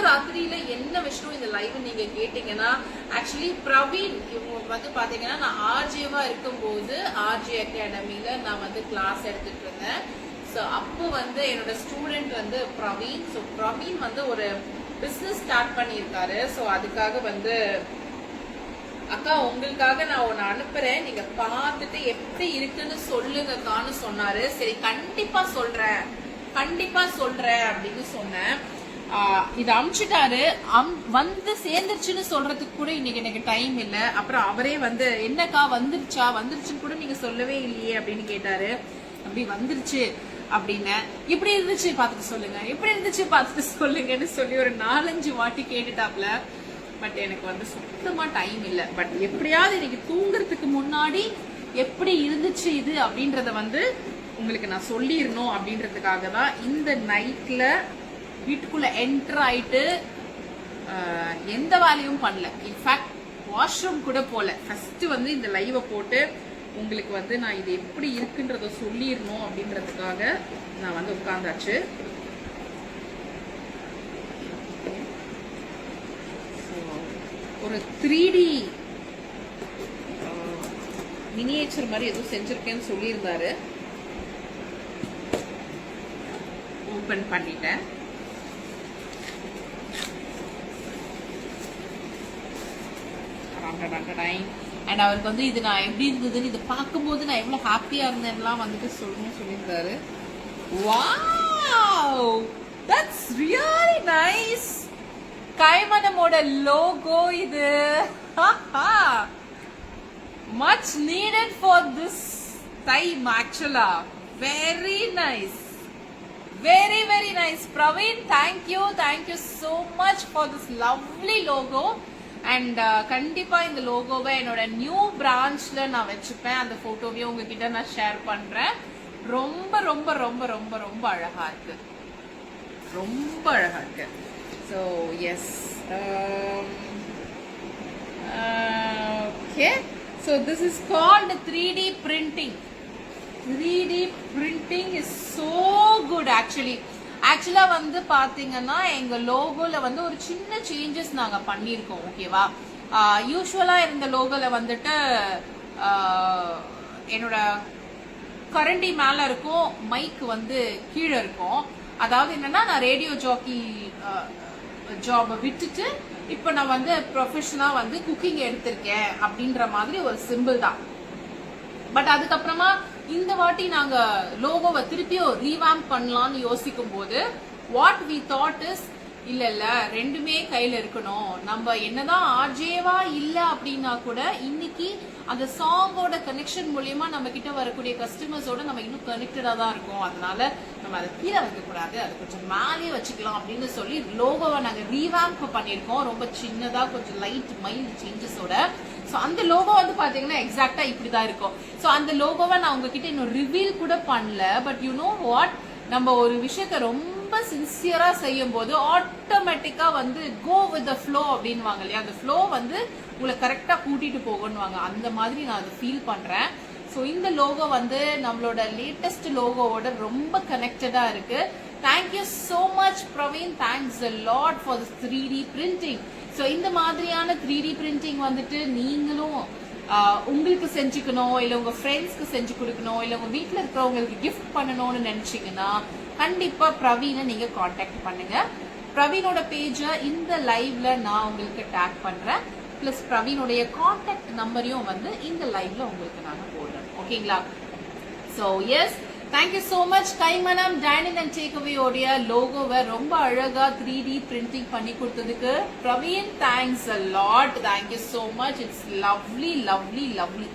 ராத்திரியில என்ன விஷயம் இந்த லைவ் நீங்க கேட்டீங்கன்னா, ஆக்சுவலி பிரவீன் இவங்க வந்து பாத்தீங்கன்னா, நான் ஆர்ஜேவா இருக்கும்போது ஆர்ஜே அகாடமில நான் வந்து கிளாஸ் எடுத்துட்டு இருந்தேன். ஸோ அப்போ வந்து என்னோட ஸ்டூடெண்ட் வந்து பிரவீன். ஸோ பிரவீன் வந்து ஒரு பிஸ்னஸ் ஸ்டார்ட் பண்ணியிருக்காரு. ஸோ அதுக்காக வந்து அக்கா உங்களுக்காக நான் ஒன்னு அனுப்புறேன், நீங்க பார்த்துட்டு எப்படி இருக்குன்னு சொல்லுங்கக்கான்னு சொன்னாரு. சரி கண்டிப்பா சொல்றேன் அப்படின்னு சொன்னேன். இது அனுப்பிச்சிட்டாரு. வந்து சேர்ந்துருச்சுன்னு சொல்றதுக்கு கூட இன்னைக்கு எனக்கு டைம் இல்ல. அப்புறம் அவரே வந்து என்னக்கா வந்துருச்சுன்னு கூட நீங்க சொல்லவே இல்லையே அப்படின்னு கேட்டாரு. அப்படி வந்துருச்சு அப்படின்னு, இப்படி இருந்துச்சு பார்த்துட்டு சொல்லுங்கன்னு சொல்லி ஒரு 4-5 வாட்டி கேட்டுட்டாப்ல. பட் எனக்கு வந்து சுத்தமா டைம் இல்ல. பட் எப்படியாவது இன்னைக்கு தூங்குறதுக்கு முன்னாடி எப்படி இருந்துச்சு இது அப்படின்றத வந்து உங்களுக்கு நான் சொல்லிடணும் அப்படின்றதுக்காக தான் இந்த நைட்ல வீட்டுக்குள்ள என்டர் ஆயிட்டு எந்த வேலையும் பண்ணல. இன்ஃபேக்ட் வாஷ்ரூம் கூட போல. ஃபர்ஸ்ட் வந்து இந்த லைவை போட்டு உங்களுக்கு வந்து நான் இது எப்படி இருக்குன்றத சொல்லிடணும் அப்படின்றதுக்காக நான் வந்து உட்கார்ந்தாச்சு. ஒரு 3D மினியேச்சர் மாதிரி எதுவும் செஞ்சிருக்கேன்னு சொல்லியிருந்தாரு. ஓபன் பண்ணிட்டேன். அண்ட் அவருக்கு வந்து இது நான் எப்படி இருந்ததுன்னு இது பார்க்கும்போது நான் எவ்வளவு ஹாப்பியா இருந்தேன்லாம் வந்துட்டு சொல்லணும்னு சொல்லியிருந்தாரு. Wow, that's really nice. கைமனமோட லோகோ இது. Much needed for this time actually. Very nice, very very nice Praveen. Thank you so much for this lovely logo. And கண்டிப்பா இந்த லோகோவை என்னோட நியூ பிரான்ச்ல நான் வச்சுப்பேன். அந்த போட்டோவையும் உங்ககிட்ட நான் ஷேர் பண்றேன். ரொம்ப ரொம்ப ரொம்ப ரொம்ப ரொம்ப அழகா இருக்கு, ரொம்ப அழகா இருக்கு. So yes, okay, so this is called 3D printing. 3D printing is so good ஆக்சுவலா வந்து பாத்தீங்கன்னா எங்க லோகோல வந்து ஒரு சின்ன சேஞ்சஸ் நாங்க பண்ணிருக்கோம். ஓகேவா, யூஸ்வலா இருந்த லோகோல வந்துட்டு என்னோட கரண்டி மேல இருக்கும், மைக் வந்து கீழே இருக்கும். அதாவது என்னன்னா நான் ரேடியோ ஜாக்கி ஜாபை விட்டுட்டு இப்ப நான் வந்து ப்ரொஃபஷனலா வந்து குக்கிங் எடுத்திருக்கேன் அப்படின்ற மாதிரி ஒரு சிம்பிள் தான். பட் அதுக்கப்புறமா இந்த வாட்டி நாங்க லோகோவை திருப்பியும் ரீவாம்ப் பண்ணலாம்னு யோசிக்கும் போது வாட் வி தாட் இஸ், இல்ல ரெண்டுமே கையில இருக்கணும். நம்ம என்னதான் ஆர்ஜேவா இல்ல அப்படின்னா கூட இன்னைக்கு அந்த சாங்கோட கனெக்ஷன் மூலியமா நம்ம கிட்ட வரக்கூடிய கஸ்டமர்ஸோட நம்ம இன்னும் கனெக்டடா தான் இருக்கும். அதனால நம்ம அதை கீழே வைக்க கூடாது, அது கொஞ்சம் மேலேயே வச்சுக்கலாம் அப்படின்னு சொல்லி லோகோவை நாங்க ரீவாம்ப் பண்ணிருக்கோம். ரொம்ப சின்னதா கொஞ்சம் லைட் மைல்ட் சேஞ்சஸோட. ஸோ அந்த லோகோ வந்து பாத்தீங்கன்னா எக்ஸாக்டா இப்படிதான் இருக்கும். ஸோ அந்த லோகோவை நான் உங்ககிட்ட இன்னும் ரிவீல் கூட பண்ணல. பட் யூ நோ வாட், நம்ம ஒரு விஷயத்த ரொம்ப சின்சியரா செய்யும் போது ஆட்டோமேட்டிக்கா வந்து கோ வித் த ஃப்ளோ அப்படின்வாங்க இல்லையா, அந்த ஃப்ளோ வந்து உங்களை கரெக்டா கூட்டிட்டு போகணுவாங்க. அந்த மாதிரி நான் அதை ஃபீல் பண்றேன். ஸோ இந்த லோகோ வந்து நம்மளோட லேட்டஸ்ட் லோகோவோட ரொம்ப கனெக்டடா இருக்கு. Thank you so much Praveen, thanks a lot for this 3D printing. So இந்த மாதிரியான 3D printing வந்துட்டு நீங்களும் உங்களுக்கு செஞ்சுக்கணும், இல்ல உங்க ஃப்ரெண்ட்ஸ்க்கு செஞ்சு கொடுக்கணும், இல்ல உங்க வீட்டுல இருக்கிறவங்களுக்கு கிஃப்ட் பண்ணணும்னு நினைச்சீங்கன்னா கண்டிப்பா பிரவீனை நீங்க காண்டாக்ட் பண்ணுங்க. பிரவீனோட பேஜ இந்த லைவ்ல நான் உங்களுக்கு டேக் பண்றேன். பிளஸ் பிரவீனுடைய காண்டாக்ட் நம்பரையும் வந்து இந்த லைவ்ல உங்களுக்கு நான் போடுறேன். ஓகேங்களா? So yes, thank you so much. Kaimanam dining and take away உடைய லோகோவை ரொம்ப அழகா 3D பிரிண்டிங் பண்ணி கொடுத்ததுக்கு Praveen thanks a lot. Thank you so much. It's lovely lovely lovely,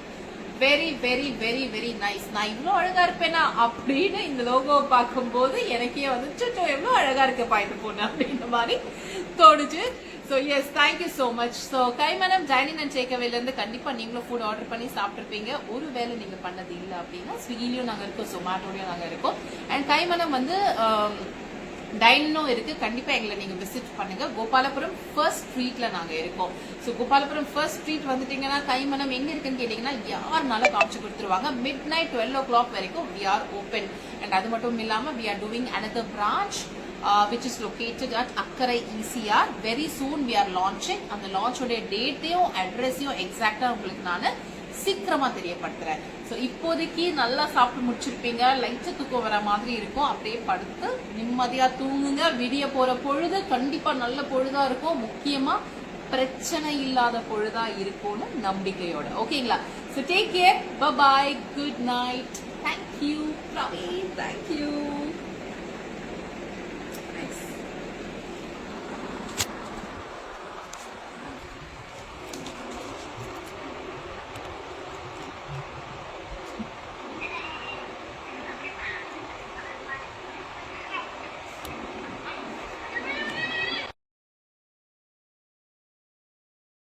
very very very very nice. நான் இவ்வளவு அழகா இருப்பேனா அப்படின்னு இந்த லோகோவை பார்க்கும்போது எனக்கே வந்து எவ்வளவு அழகா இருக்க பாயிட்டு போன அப்படின்ற மாதிரி தோணுச்சு. So yes, thank you so much. So Kaimanam dining and take அவேல இருந்து கண்டிப்பா நீங்களும் ஃபுட் ஆர்டர் பண்ணி சாப்பிட்டுருப்பீங்க. ஒருவேளை நீங்க பண்ணது இல்லை அப்படின்னா ஸ்விக்கிலயும் நாங்க இருக்கோம், சொமாட்டோலயும் நாங்க இருக்கோம். அண்ட் கைமனம் வந்து டைனும் இருக்கு. கண்டிப்பா எங்களை நீங்க விசிட் பண்ணுங்க. கோபாலபுரம் ஃபர்ஸ்ட் ஸ்ட்ரீட்ல நாங்க இருக்கோம். ஸோ கோபாலபுரம் ஃபர்ஸ்ட் ஸ்ட்ரீட் வந்துட்டீங்கன்னா கைமனம் எங்க இருக்குன்னு கேட்டீங்கன்னா யாருனால காமிச்சு கொடுத்துருவாங்க. midnight 12 o'clock வரைக்கும் we are open. அண்ட் அது மட்டும் இல்லாம we are doing another branch which is located at Akkarai ECR. Very soon we are launching. அந்த launch உடைய டேட்டையும் அட்ரஸையும் எக்ஸாக்டா உங்களுக்கு நான் சீக்கிரமா தெரியப்படுத்துறேன். ஸோ இப்போதைக்கு நல்லா சாப்பிட்டு முடிச்சிருப்பீங்க, லைட்டா தூக்கம் வர மாதிரி இருக்கும். அப்படியே படுத்து நிம்மதியா தூங்குங்க. விடிய போற பொழுது கண்டிப்பா நல்ல பொழுதா இருக்கும், முக்கியமா பிரச்சனை இல்லாத பொழுதா இருக்கும்னு நம்பிக்கையோட. ஓகேங்களா? So take care, bye bye, good night, thank you, thank you.